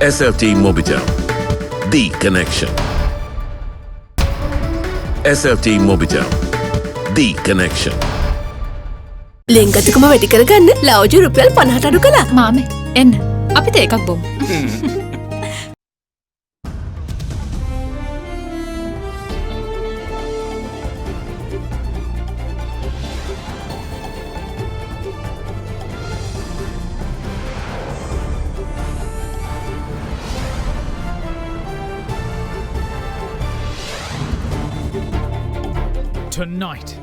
SLT Mobitel, the connection. SLT Mobitel, the connection. ලෙන්ගතුකම වැඩි කරගන්න ලව්ජු රුපියල් 50ට අඩු කළා. මාමේ එන්න අපිට එකක් බොමු. Tonight,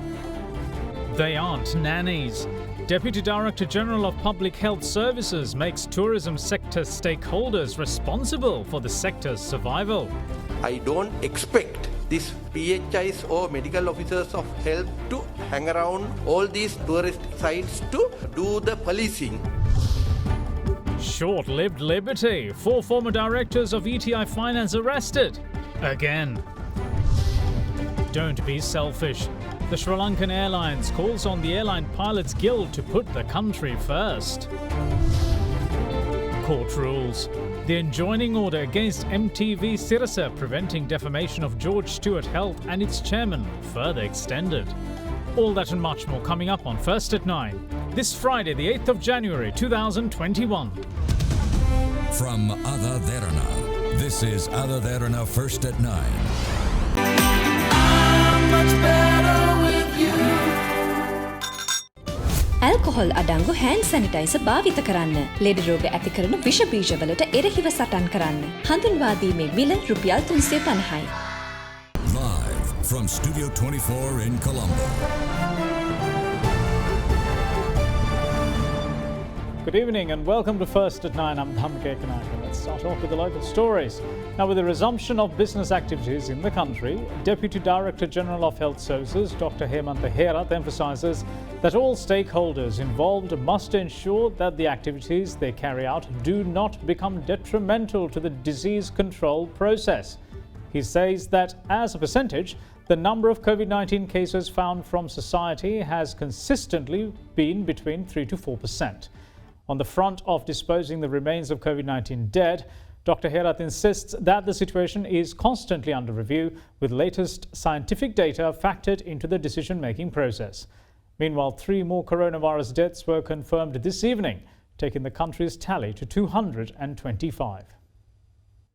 they aren't nannies. Deputy Director General of Public Health Services makes tourism sector stakeholders responsible for the sector's survival. I don't expect these PHIs or medical officers of health to hang around all these tourist sites to do the policing. Short-lived liberty. 4 former directors of ETI Finance arrested. Again. Don't be selfish. The Sri Lankan Airlines calls on the Airline Pilots Guild to put the country first. Court rules. The enjoining order against MTV Sirasa preventing defamation of George Stewart Health and its chairman further extended. All that and much more coming up on First at 9. This Friday, the 8th of January 2021. From AdaDerana, this is AdaDerana First at 9. Alcohol අඩංගු hand sanitizer භාවිත කරන්න. ලෙඩ රෝග ඇති කරන විෂ බීජවලට එරෙහිව සටන් කරන්න. හඳුන්වා දීමේ මිල රුපියල් 350යි. Live from Studio 24 in Colombo. Good evening and welcome to First at 9. I'm Dhamke Kanaka. Let's start off with the local stories. Now, with the resumption of business activities in the country, Deputy Director General of Health Services, Dr. Hemantha Herath, emphasises that all stakeholders involved must ensure that the activities they carry out do not become detrimental to the disease control process. He says that as a percentage, the number of COVID-19 cases found from society has consistently been between 3 to 4%. On the front of disposing the remains of COVID-19 dead, Dr. Herath insists that the situation is constantly under review, with latest scientific data factored into the decision-making process. Meanwhile, 3 more coronavirus deaths were confirmed this evening, taking the country's tally to 225.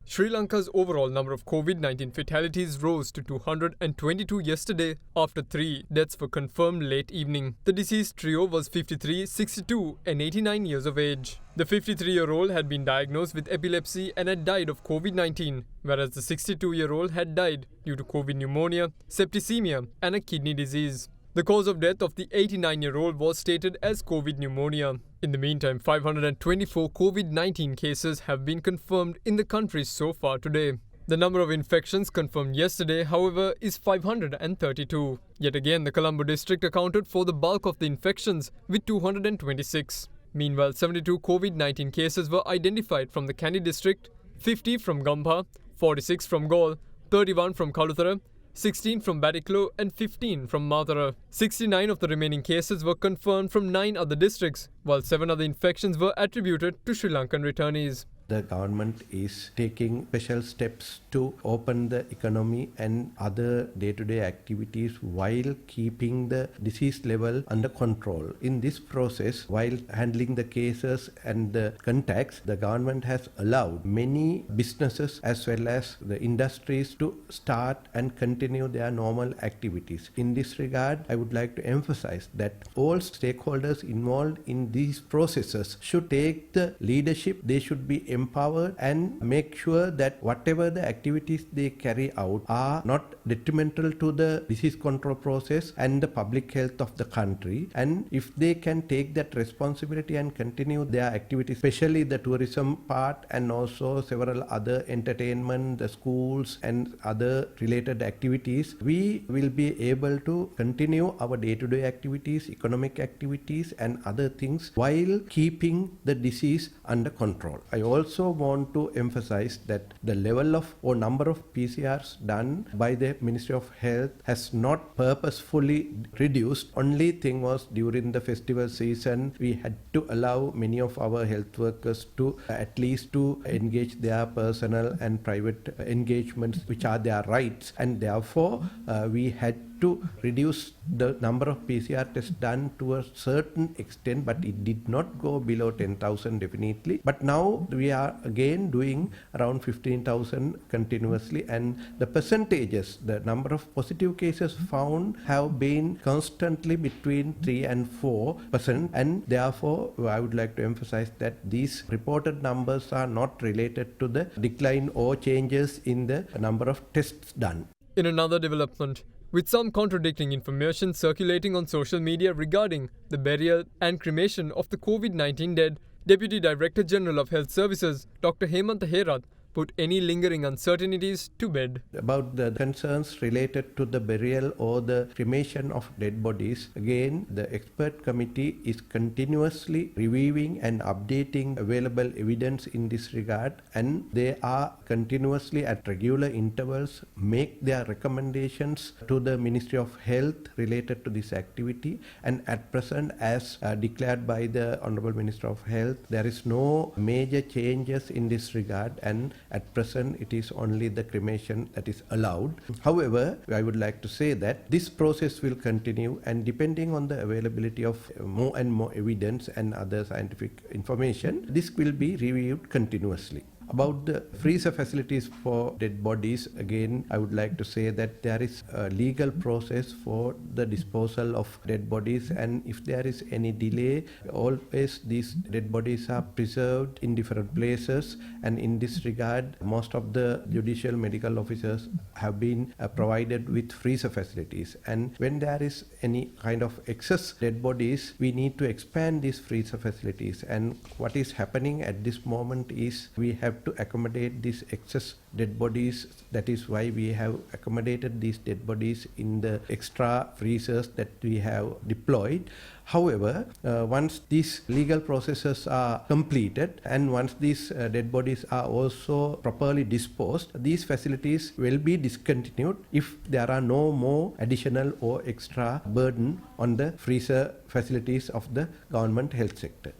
Sri Lanka's overall number of COVID-19 fatalities rose to 222 yesterday after 3 deaths were confirmed late evening. The deceased trio was 53, 62 and 89 years of age. The 53-year-old had been diagnosed with epilepsy and had died of COVID-19, whereas the 62-year-old had died due to COVID pneumonia, septicemia and a kidney disease. The cause of death of the 89-year-old was stated as COVID pneumonia. In the meantime, 524 COVID-19 cases have been confirmed in the country so far today. The number of infections confirmed yesterday, however, is 532. Yet again, the Colombo district accounted for the bulk of the infections with 226. Meanwhile, 72 COVID-19 cases were identified from the Kandy district, 50 from Gampha, 46 from Galle, 31 from Kaluthara, 16 from Batiklo and 15 from Mathura. 69 of the remaining cases were confirmed from 9 other districts, while 7 other infections were attributed to Sri Lankan returnees. The government is taking special steps to open the economy and other day-to-day activities while keeping the disease level under control. In this process, while handling the cases and the contacts, the government has allowed many businesses as well as the industries to start and continue their normal activities. In this regard, I would like to emphasize that all stakeholders involved in these processes should take the leadership. They should be empowered and make sure that whatever the activities they carry out are not detrimental to the disease control process and the public health of the country. And if they can take that responsibility and continue their activities, especially the tourism part and also several other entertainment, the schools and other related activities, we will be able to continue our day-to-day activities, economic activities and other things while keeping the disease under control. I also also want to emphasize that the level of or number of PCRs done by the Ministry of Health has not purposefully reduced. Only thing was during the festival season, we had to allow many of our health workers to at least to engage their personal and private engagements, which are their rights, and therefore we had to reduce the number of PCR tests done to a certain extent, but it did not go below 10,000 definitely. But now we are again doing around 15,000 continuously, and the percentages, the number of positive cases found have been constantly between 3 and 4%, and therefore I would like to emphasize that these reported numbers are not related to the decline or changes in the number of tests done. In another development, with some contradicting information circulating on social media regarding the burial and cremation of the COVID-19 dead, Deputy Director General of Health Services, Dr. Hemantha Herath, put any lingering uncertainties to bed. About the concerns related to the burial or the cremation of dead bodies, again, the expert committee is continuously reviewing and updating available evidence in this regard, and they are continuously at regular intervals make their recommendations to the Ministry of Health related to this activity. And at present, as declared by the Honorable Minister of Health, there is no major changes in this regard, and at present, it is only the cremation that is allowed. However, I would like to say that this process will continue, and depending on the availability of more and more evidence and other scientific information, this will be reviewed continuously. About the freezer facilities for dead bodies, again, I would like to say that there is a legal process for the disposal of dead bodies, and if there is any delay, always these dead bodies are preserved in different places, and in this regard, most of the judicial medical officers have been provided with freezer facilities. And when there is any kind of excess dead bodies, we need to expand these freezer facilities. And what is happening at this moment is we have to accommodate these excess dead bodies. That is why we have accommodated these dead bodies in the extra freezers that we have deployed. However, once these legal processes are completed and once these dead bodies are also properly disposed, these facilities will be discontinued if there are no more additional or extra burden on the freezer facilities of the government health sector.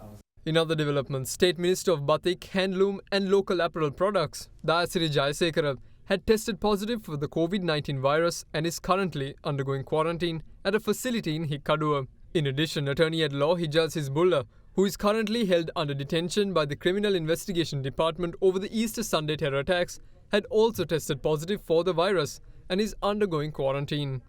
In other developments, State Minister of Batik, Handloom and Local Apparel Products, Dayasiri Jayasekara, had tested positive for the COVID-19 virus and is currently undergoing quarantine at a facility in Hikkaduwa. In addition, Attorney-at-Law Hijaz Hizbullah, who is currently held under detention by the Criminal Investigation Department over the Easter Sunday terror attacks, had also tested positive for the virus and is undergoing quarantine.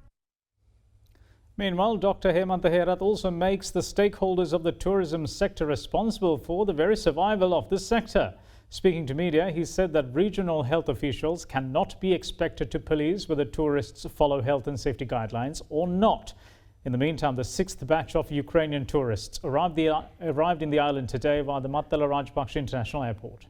Meanwhile, Dr. Hemantha Herath also makes the stakeholders of the tourism sector responsible for the very survival of this sector. Speaking to media, he said that regional health officials cannot be expected to police whether tourists follow health and safety guidelines or not. In the meantime, the 6th batch of Ukrainian tourists arrived in the island today via the Mattala Rajapaksa International Airport.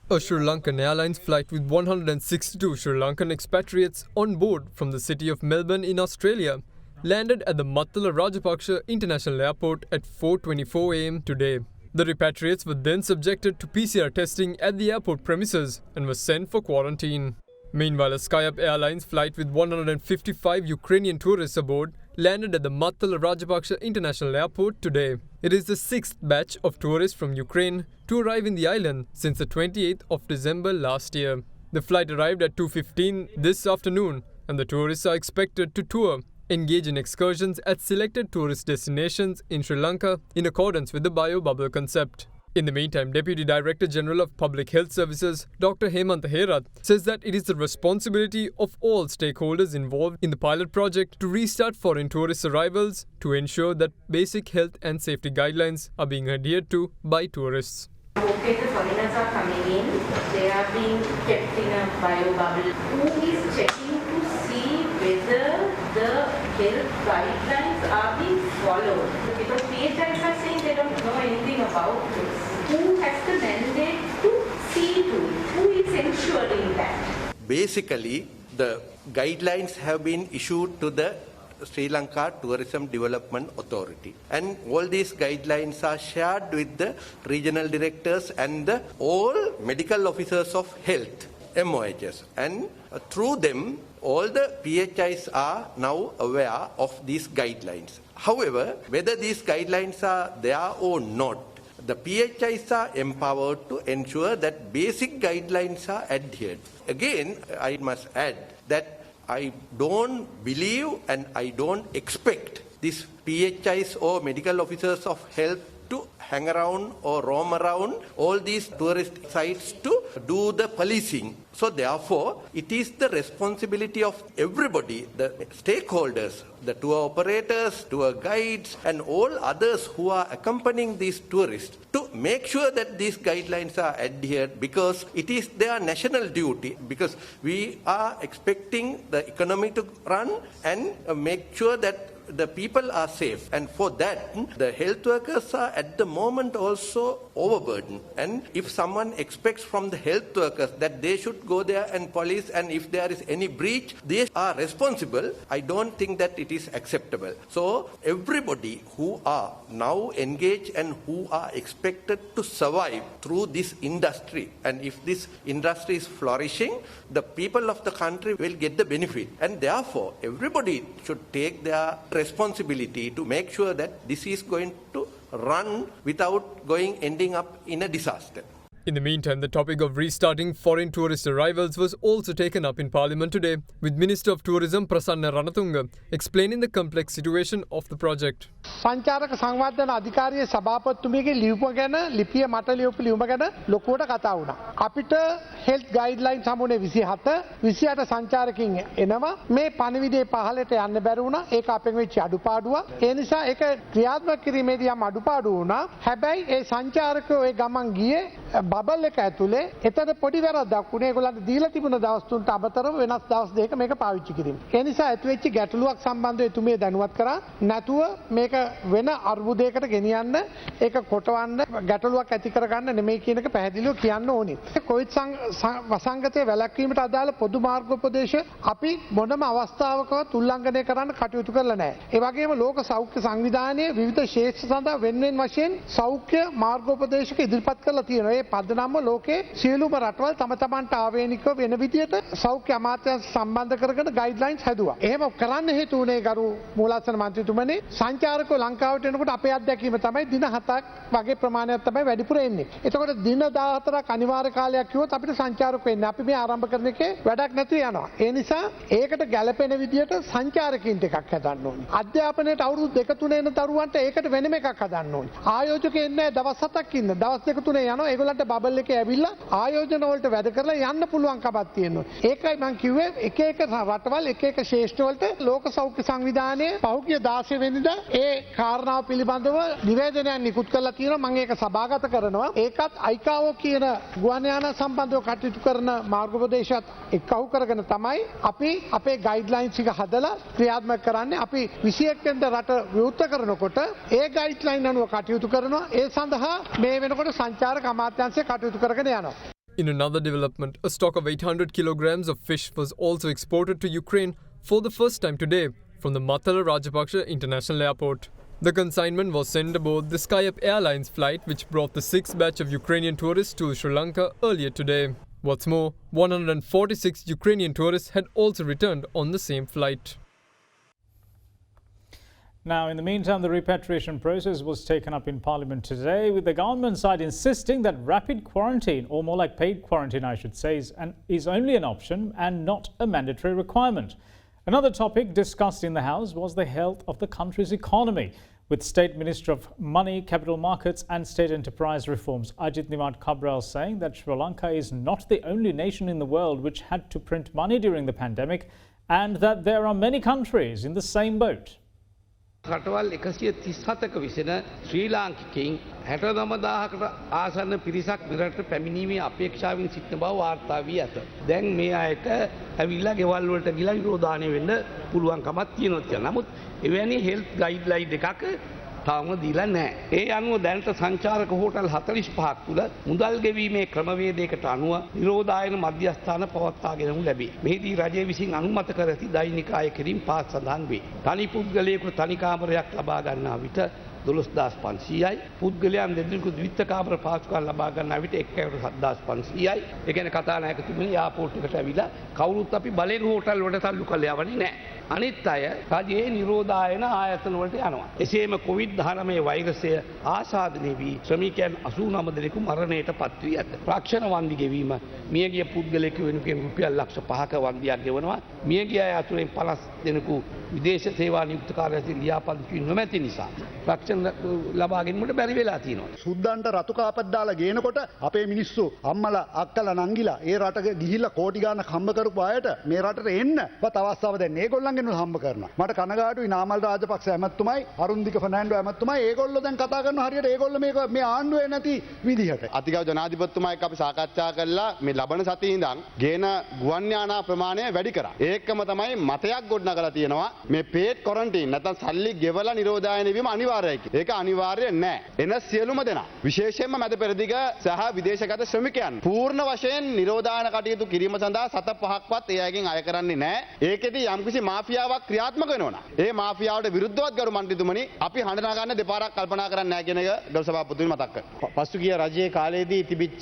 A Sri Lankan Airlines flight with 162 Sri Lankan expatriates on board from the city of Melbourne in Australia landed at the Mattala Rajapaksa International Airport at 4:24 am today. The repatriates were then subjected to PCR testing at the airport premises and were sent for quarantine. Meanwhile, a SkyUp Airlines flight with 155 Ukrainian tourists aboard landed at the Mattala Rajapaksa International Airport today. It is the 6th batch of tourists from Ukraine to arrive in the island since the 28th of December last year. The flight arrived at 2:15 this afternoon, and the tourists are expected to tour, engage in excursions at selected tourist destinations in Sri Lanka in accordance with the bio-bubble concept. In the meantime, Deputy Director General of Public Health Services, Dr. Hemantha Herath, says that it is the responsibility of all stakeholders involved in the pilot project to restart foreign tourist arrivals to ensure that basic health and safety guidelines are being adhered to by tourists. Okay, the foreigners are coming in, they are being kept in a bio-bubble. Who is checking to see whether the health guidelines are being followed? Because PHIs are saying they don't know anything about this. Who has the mandate to see to it? Who is ensuring that? Basically, the guidelines have been issued to the Sri Lanka Tourism Development Authority. And all these guidelines are shared with the regional directors and all medical officers of health, MOHs. And through them, all the PHIs are now aware of these guidelines. However, whether these guidelines are there or not, the PHIs are empowered to ensure that basic guidelines are adhered. Again, I must add that I don't believe and I don't expect these PHIs or medical officers of health to hang around or roam around all these tourist sites to do the policing. So therefore, it is the responsibility of everybody, the stakeholders, the tour operators, tour guides, and all others who are accompanying these tourists to make sure that these guidelines are adhered, because it is their national duty, because we are expecting the economy to run and make sure that the people are safe, and for that the health workers are at the moment also overburdened. And if someone expects from the health workers that they should go there and police, and if there is any breach they are responsible, I don't think that it is acceptable. So everybody who are now engaged and who are expected to survive through this industry, and if this industry is flourishing, the people of the country will get the benefit, and therefore everybody should take their responsibility to make sure that this is going to run without ending up in a disaster. In the meantime, the topic of restarting foreign tourist arrivals was also taken up in Parliament today, with Minister of Tourism Prasanna Ranatunga explaining the complex situation of the project. සංචාරක සංවර්ධන අධිකාරියේ සභාපතිතුමියගේ ලියුම ගැන ලිපිය මට ලියපු ලියුම ගැන ලොකුවට කතා වුණා. අපිට හෙල්ත් ගයිඩ්ලයින්ස් හමුනේ 27 28 සංචාරකින් එනවා. මේ පණිවිඩේ පහලට යන්න බැරි වුණා. ඒක අපෙන් වෙච්ච අඩුපාඩුවක්. ඒ නිසා ඒක ක්‍රියාත්මක කිරීමේදී යම් අඩුපාඩු වුණා. හැබැයි ඒ සංචාරකයෝ ඒ ගමන් ගියේ බබල් එක ඇතුලේ. එතන පොඩි වැරද්දක් වුණේ. ඒගොල්ලන්ට දීලා තිබුණ දවස් තුනට අමතරව වෙනස් දවස් දෙකක මේක පාවිච්චි කිරීම. ඒ නිසා ඇතුවෙච්ච ගැටලුවක් සම්බන්ධව එතුමිය දැනුවත් කරා. නැතුව මේක වෙන අර්බුදයකට ගෙනියන්න, ඒක කොටවන්න, ගැටලුවක් ඇති කරගන්න නෙමෙයි කියන එක පැහැදිලිව කියන්න ඕනේ. කොවිඩ් වසංගතයේ වැළැක්වීමට අදාළ පොදු මාර්ගෝපදේශ අපි මොනම අවස්ථාවකවත් උල්ලංඝනය කරන්න කටයුතු කරලා නැහැ. ඒ වගේම ලෝක සෞඛ්‍ය සංවිධානයේ විවිධ ශේෂ්ඨ සඳහා වෙන වශයෙන් සෞඛ්‍ය මාර්ගෝපදේශක ඉදිරිපත් කරලා තියෙනවා. ඒ පදනම ලෝකේ සියලුම රටවල් තම තමන්ට ආවේනිකව වෙන විදියට සෞඛ්‍ය අමාත්‍යාංශ සම්බන්ධ කරගෙන ගයිඩ්ලයින්ස් හැදුවා. එහෙම කරන්න හේතු වුණේ ගරු මූලාසන මන්ත්‍රීතුමනි, සංචාරකයෝ ලංකාවට එනකොට අපේ අත්දැකීම තමයි දින 7ක් වගේ ප්‍රමාණයක් තමයි වැඩිපුර එන්නේ. එතකොට දින 14ක් අනිවාර්ය කාලයක් කිව්වොත් අපිට සංචාරකයෝ එන්නේ. අපි මේ ආරම්භ කරන එකේ වැඩක් නැතුව යනවා. ඒ නිසා ඒකට ගැළපෙන විදියට සංචාරකීන්ට එකක් හදන්න ඕනේ. අධ්‍යාපනයට අවුරුදු 2-3 එන දරුවන්ට ඒකට වෙනම එකක් හදන්න ඕනේ. ආයෝජකයෝ එන්නේ දවස් 7ක් ඉන්න. දවස් 2-3 යනවා. ඒගොල්ලන්ට බබල් එකේ ඇවිල්ලා ආයෝජන වලට වැඩ කරලා යන්න පුළුවන් කමක් තියෙනවා. ඒකයි මම කිව්වේ එක එක රටවල් එක එක ශේෂ්ඨ වලට ලෝක සෞඛ්‍ය සංවිධානයේ පහුගිය 16 වෙනිදා ඒ කාරණාව පිළිබඳව නිවේදනයක් නිකුත් කරලා තියෙනවා. මම ඒක සභාගත කරනවා. ඒකත් අයිකාවෝ කියන ගුවන් යාන සම්බන්ධව කටයුතු කරන මාර්ගෝපදේශات එක්කහු කරගෙන තමයි අපි අපේ ගයිඩ්ලයින්ස් එක හදලා ක්‍රියාත්මක කරන්නේ. අපි 21 වෙනිදා රට විවෘත කරනකොට ඒ ගයිඩ්ලයින් අනුව කටයුතු කරනවා. ඒ සඳහා මේ වෙනකොට සංචාරක අමාත්‍යාංශය කටයුතු කරගෙන යනවා. In another development, a stock of 800 kilograms of fish was also exported to Ukraine for the first time today from the Matala Rajapaksa International Airport. The consignment was sent aboard the SkyUp Airlines flight, which brought the 6th batch of Ukrainian tourists to Sri Lanka earlier today. What's more, 146 Ukrainian tourists had also returned on the same flight. Now, in the meantime, the repatriation process was taken up in Parliament today, with the government side insisting that rapid quarantine, or more like paid quarantine, I should say, is only an option and not a mandatory requirement. Another topic discussed in the House was the health of the country's economy, with State Minister of Money, Capital Markets and State Enterprise Reforms Ajit Nimad Cabral saying that Sri Lanka is not the only nation in the world which had to print money during the pandemic, and that there are many countries in the same boat. රටවල් 137ක විසෙන ශ්‍රී ලාංකිකයින් 69000කට ආසන්න පිරිසක් මෙරට පැමිණීමේ අපේක්ෂාවෙන් සිටින බව වාර්තා වී ඇත. දැන් මේ අයට ඇවිල්ලා ගෙවල් වලට ගිහලා විරෝධානය වෙන්න පුළුවන්කමක් තියෙනවා කියලා. නමුත් එවැනි හෙල්ත් ගයිඩ්ලයින් එකක් තාම දීලා නැහැ. ඒ අනුව දැනට සංචාරක හෝටල් 45ක් තුල මුදල් ගෙවීමේ ක්‍රමවේදයකට අනුව නිරෝධායන මධ්‍යස්ථාන පවත්වාගෙනු ලැබේ. මෙහිදී රජය විසින් අනුමත කර ඇති දෛනික ආය කිරීම පාස් සඳහන් වේ. තනි පුද්ගලයෙකුට තනි කාමරයක් ලබා ගන්නා විට 12500යි පුද්ගලයන් දෙදෙනෙකුට ද්විත්ව කාමර පාසුකම් ලබා ගන්නා විට එක්කෙනෙකුට 7500යි. ඒ කියන්නේ කතානායකතුමනි යාපෝට් එකට ඇවිල්ලා කවුරුත් අපි බලෙන් හෝටල් වලට තල්ලු කරලා යවන්නේ නැහැ. අනිත් අය රජයේ නිරෝධායන ආයතන වලට යනවා. එසේම COVID-19 වෛරසය ආසාදනය වී ශ්‍රමිකයන් 89 දෙනෙකු මරණයට පත් වී ඇත. ප්‍රාක්ෂණ වන්දි ගෙවීම මියගිය පුද්ගලයෙකු වෙනුවෙන් රුපියල් ලක්ෂ 5ක වන්දියක් ගෙවනවා. මියගිය අය අතුරින් 50 දෙනෙකු විදේශ සේවා නියුක්ත කාර්යාලයෙන් ලියාපදිංචි නොමැති නිසා ප්‍රාක්ෂණ ලබා ගැනීමට බැරි වෙලා තියෙනවා. සුද්දන්ට රතු කාපත් දාලා ගේනකොට අපේ මිනිස්සු අම්මලා අක්කලා නංගිලා ඒ රටක ගිහිල්ලා කෝටි ගාණක් හම්බ කරපු අයට මේ රටට එන්න තව අවස්ථාව දැන් ඒගොල්ලන්ගෙන් හම්බ කරනවා. මට කනගාටුයි නාමල් රාජපක්ෂ ඇමතුමයි අරුන්දික ෆර්නෑන්ඩෝ ඇමතුමයි ඒගොල්ලෝ දැන් කතා කරනවා හරියට ඒගොල්ලෝ මේ ආණ්ඩුවේ නැති විදිහට. අතිගෞරව ජනාධිපතිතුමා එක්ක අපි සාකච්ඡා කළා මේ ලබන සතියේ ඉඳන් ගේන ගුවන් යානා ප්‍රමාණය වැඩි කරා. ඒකම තමයි මතයක් ගොඩනගලා තියෙනවා මේ පේඩ් ක්වොරන්ටයින් නැත්නම් සල්ලි ගෙවලා නිරෝධායන වීම අනිවාර්යයි කියලා. ඒක අනිවාර්ය නෑ. එන සියලුම දෙනා විශේෂයෙන්ම මැද පෙරදිග සහ විදේශගත ශ්‍රමිකයන් පූර්ණ වශයෙන් නිරෝධායන කටයුතු කිරීම සඳහා සත පහක්වත් ඒ අයගෙන් අය කරන්නේ නෑ. ඒකෙදි යම්කිසි මාෆියාවක් ක්‍රියාත්මක වෙනවා. ඒ මාෆියාවට විරුද්ධවත් ගරු මන්ත්‍රීතුමනි අපි හඬ නගන්න දෙපාරක් කල්පනා කරන්නේ නැහැ කියන එක ගරු සභාපතිතුමනි මතක් කරනවා. පසුගිය රජයේ කාලයේදී තිබිච්ච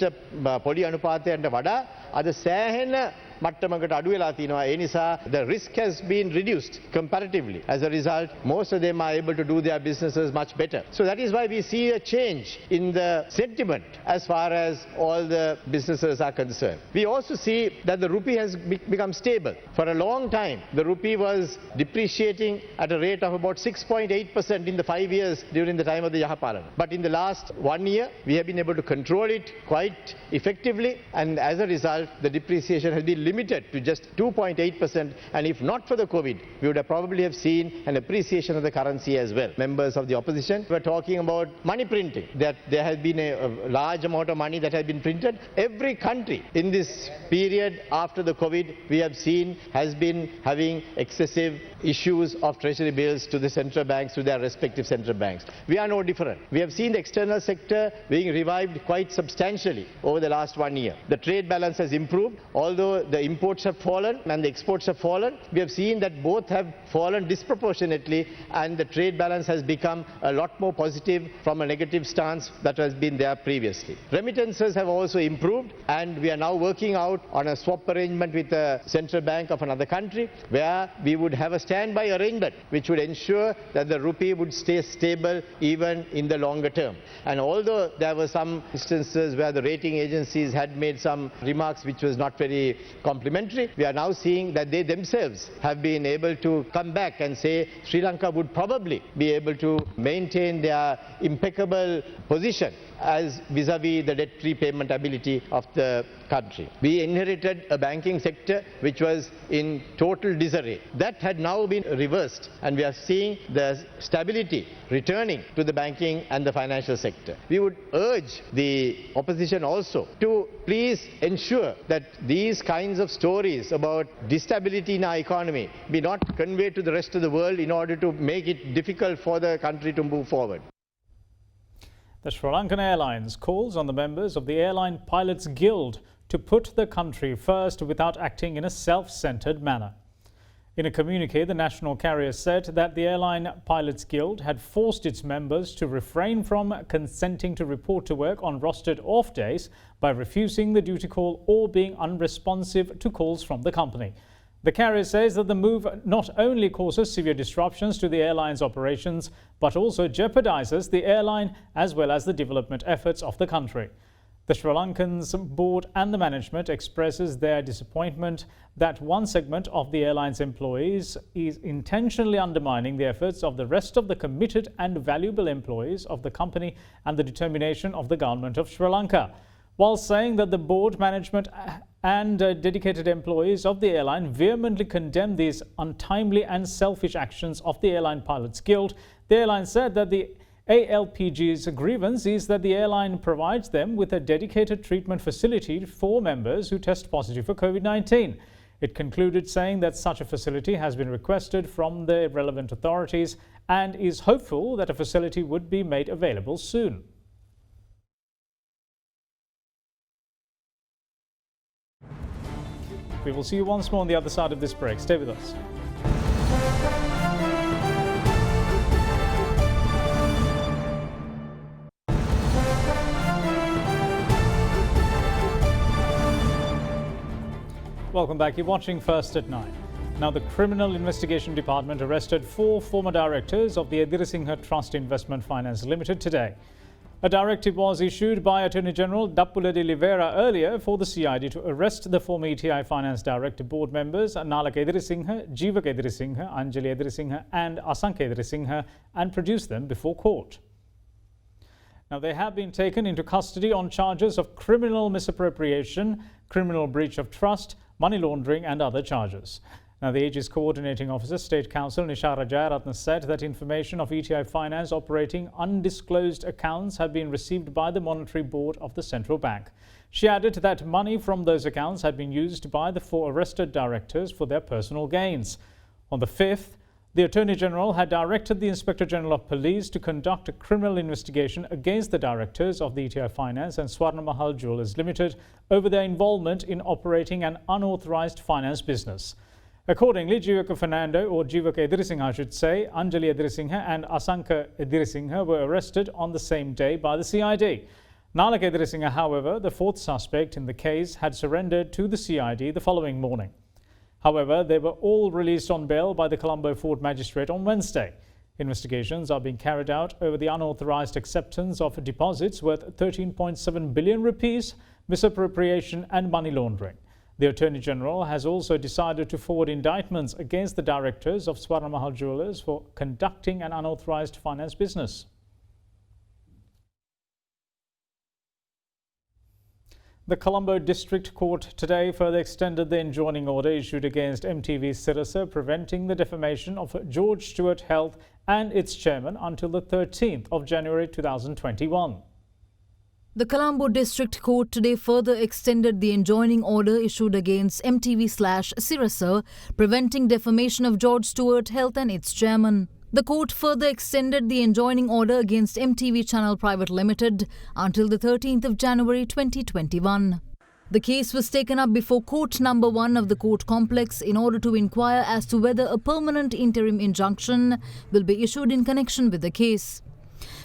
පොඩි අනුපාතයන්ට වඩා අද සෑහෙන මට්ටමකට අඩු වෙලා තිනවා. ඒ නිසා the risk has been reduced comparatively. As a result, most of them are able to do their businesses much better. So that is why we see a change in the sentiment as far as all the businesses are concerned. We also see that the rupee has become stable. For a long time, the rupee was depreciating at a rate of about 6.8% in the 5 years during the time of the Yahapalan. But in the last 1 year, we have been able to control it quite effectively, and as a result, the depreciation has been limited to just 2.8%, and if not for the COVID, we would have probably have seen an appreciation of the currency as well. Members of the opposition were talking about money printing, that there has been a large amount of money that has been printed. Every country in this period after the COVID we have seen has been having excessive issues of treasury bills to the central banks, to their respective central banks. We are no different. We have seen the external sector being revived quite substantially over the last 1 year. The trade balance has improved, although the imports have fallen and the exports have fallen. We have seen that both have fallen disproportionately, and the trade balance has become a lot more positive from a negative stance that has been there previously. Remittances have also improved, and we are now working out on a swap arrangement with the central bank of another country where we would have a standby arrangement which would ensure that the rupee would stay stable even in the longer term. And although there were some instances where the rating agencies had made some remarks which was not very complimentary, we are now seeing that they themselves have been able to come back and say Sri Lanka would probably be able to maintain their impeccable position as vis-a-vis the debt repayment ability of the country. We inherited a banking sector which was in total disarray. That had now been reversed, and we are seeing the stability returning to the banking and the financial sector. We would urge the opposition also to please ensure that these kinds of stories about instability in our economy be not conveyed to the rest of the world in order to make it difficult for the country to move forward. The Sri Lankan Airlines calls on the members of the Airline Pilots Guild to put the country first without acting in a self-centred manner. In a communique, the national carrier said that the Airline Pilots Guild had forced its members to refrain from consenting to report to work on rostered off days by refusing the duty call or being unresponsive to calls from the company. The carrier says that the move not only causes severe disruptions to the airline's operations, but also jeopardizes the airline as well as the development efforts of the country. The Sri Lankan's board and the management expresses their disappointment that one segment of the airline's employees is intentionally undermining the efforts of the rest of the committed and valuable employees of the company and the determination of the government of Sri Lanka, while saying that the board, management and dedicated employees of the airline vehemently condemn these untimely and selfish actions of the Airline Pilots Guild. The airline said that the ALPG's grievance is that the airline provides them with a dedicated treatment facility for members who test positive for COVID-19. It concluded saying that such a facility has been requested from the relevant authorities and is hopeful that a facility would be made available soon. We will see you once more on the other side of this break. Stay with us. Welcome back. You're watching First at 9. Now, the Criminal Investigation Department arrested 4 former directors of the Adirasinghe Trust Investment Finance Limited today. A directive was issued by Attorney General Dappula de Oliveira earlier for the CID to arrest the former ETI Finance Director board members Nalaka Adirasinghe, Jeevaka Adirasinghe, Anjali Adirasinghe and Asanka Adirasinghe and produce them before court. Now, they have been taken into custody on charges of criminal misappropriation, criminal breach of trust, money laundering and other charges. Now, the AG's Coordinating Officer, State Counsel Nishara Jayaratne said that information of ETI Finance operating undisclosed accounts had been received by the Monetary Board of the Central Bank. She added that money from those accounts had been used by the 4 arrested directors for their personal gains. On the 5th, the Attorney General had directed the Inspector General of Police to conduct a criminal investigation against the directors of the ETI Finance and Swarna Mahal Jewellers Limited over their involvement in operating an unauthorized finance business. Accordingly, Jeevaka Fernando, or Jeevaka Adirasinghe I should say, Anjali Adirasinghe and Asanka Adirasinghe were arrested on the same day by the CID. Nalaka Adirasinghe, however, the 4th suspect in the case, had surrendered to the CID the following morning. However, they were all released on bail by the Colombo Fort Magistrate on Wednesday. Investigations are being carried out over the unauthorized acceptance of deposits worth 13.7 billion rupees, misappropriation and money laundering. The Attorney General has also decided to forward indictments against the directors of Swarna Mahal Jewellers for conducting an unauthorized finance business. The Colombo District Court today further extended the enjoining order issued against MTV Sirasa preventing the defamation of George Stewart Health and its chairman until the 13th of January 2021. The Colombo District Court today further extended the enjoining order issued against MTV/Sirasa preventing defamation of George Stewart Health and its chairman. The court further extended the enjoining order against MTV Channel Private Limited until the 13th of January 2021. The case was taken up before Court Number 1 of the court complex in order to inquire as to whether a permanent interim injunction will be issued in connection with the case.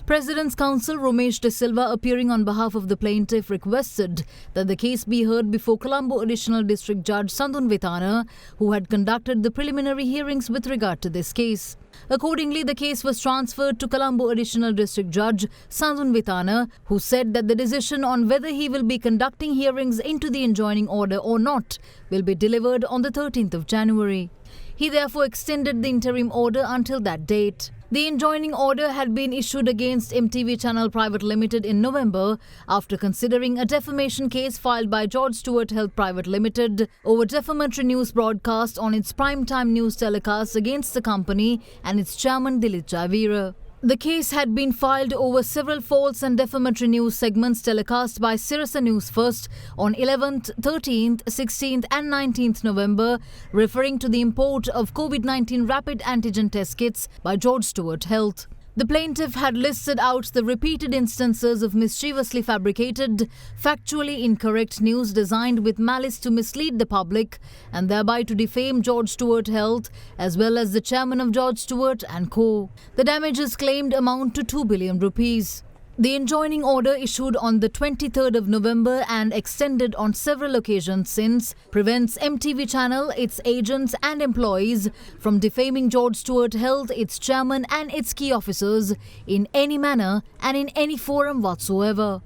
President's counsel Romesh De Silva, appearing on behalf of the plaintiff, requested that the case be heard before Colombo Additional District Judge Sandun Vitana, who had conducted the preliminary hearings with regard to this case. Accordingly, the case was transferred to Colombo Additional District Judge Sandun Vitana, who said that the decision on whether he will be conducting hearings into the enjoining order or not will be delivered on the 13th of January. He therefore extended the interim order until that date. The enjoining order had been issued against MTV Channel Private Limited in November after considering a defamation case filed by George Stewart Health Private Limited over defamatory news broadcast on its primetime news telecasts against the company and its chairman Dilip Javira. The case had been filed over several false and defamatory news segments telecast by Sirasa News First on 11th, 13th, 16th and 19th November, referring to the import of COVID-19 rapid antigen test kits by George Stewart Health. The plaintiff had listed out the repeated instances of mischievously fabricated, factually incorrect news designed with malice to mislead the public and thereby to defame George Stewart Health as well as the chairman of George Stewart and Co. The damages claimed amount to 2 billion rupees. The enjoining order issued on the 23rd of November and extended on several occasions since prevents MTV Channel, its agents and employees from defaming George Stewart Health, its chairman and its key officers in any manner and in any forum whatsoever.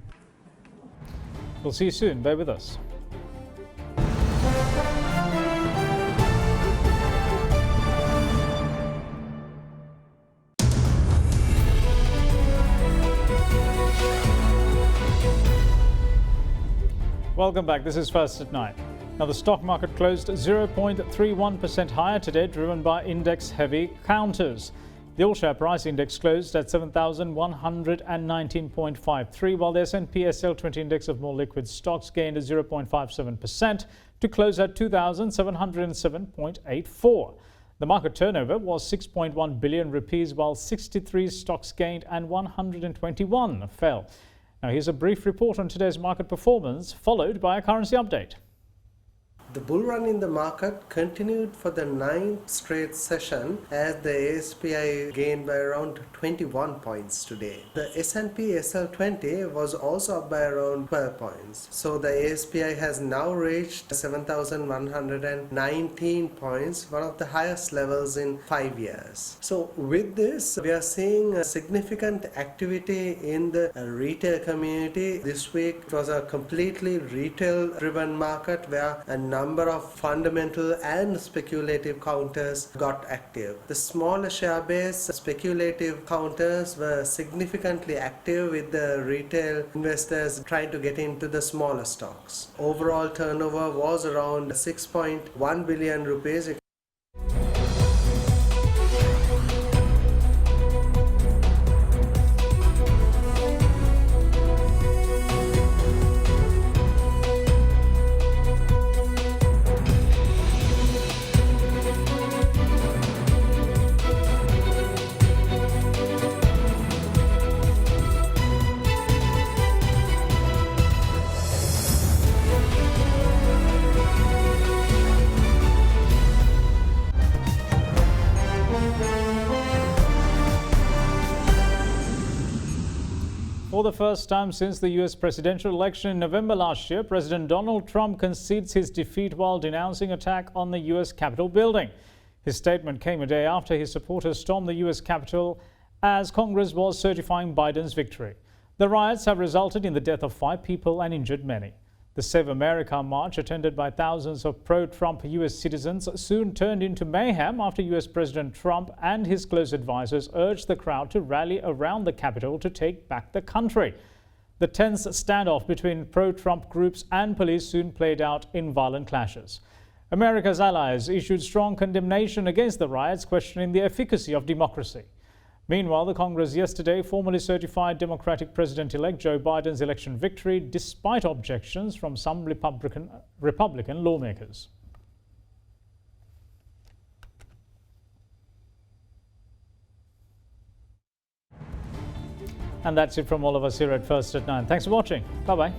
We'll see you soon. Bear with us. Welcome back. This is First at 9. Now, the stock market closed 0.31% higher today, driven by index-heavy counters. The all-share price index closed at 7,119.53, while the S&P SL20 index of more liquid stocks gained 0.57% to close at 2,707.84. The market turnover was 6.1 billion rupees, while 63 stocks gained and 121 fell. Now here's a brief report on today's market performance, followed by a currency update. The bull run in the market continued for the 9th straight session as the ASPI gained by around 21 points today. The S&P SL20 was also up by around 12 points. So the ASPI has now reached 7,119 points, one of the highest levels in 5 years. So with this, we are seeing a significant activity in the retail community. This week it was a completely retail driven market where a number of fundamental and speculative counters got active. The smaller share base speculative counters were significantly active, with the retail investors trying to get into the smaller stocks. Overall turnover was around 6.1 billion rupees. For the first time since the US presidential election in November last year, President Donald Trump concedes his defeat while denouncing attack on the US Capitol building. His statement came a day after his supporters stormed the US Capitol as Congress was certifying Biden's victory. The riots have resulted in the death of 5 people and injured many. The Save America march, attended by thousands of pro-Trump US citizens, soon turned into mayhem after US President Trump and his close advisors urged the crowd to rally around the Capitol to take back the country. The tense standoff between pro-Trump groups and police soon played out in violent clashes. America's allies issued strong condemnation against the riots, questioning the efficacy of democracy. Meanwhile, the Congress yesterday formally certified Democratic President-elect Joe Biden's election victory despite objections from some Republican lawmakers. And that's it from all of us here at First at 9. Thanks for watching. Bye-bye.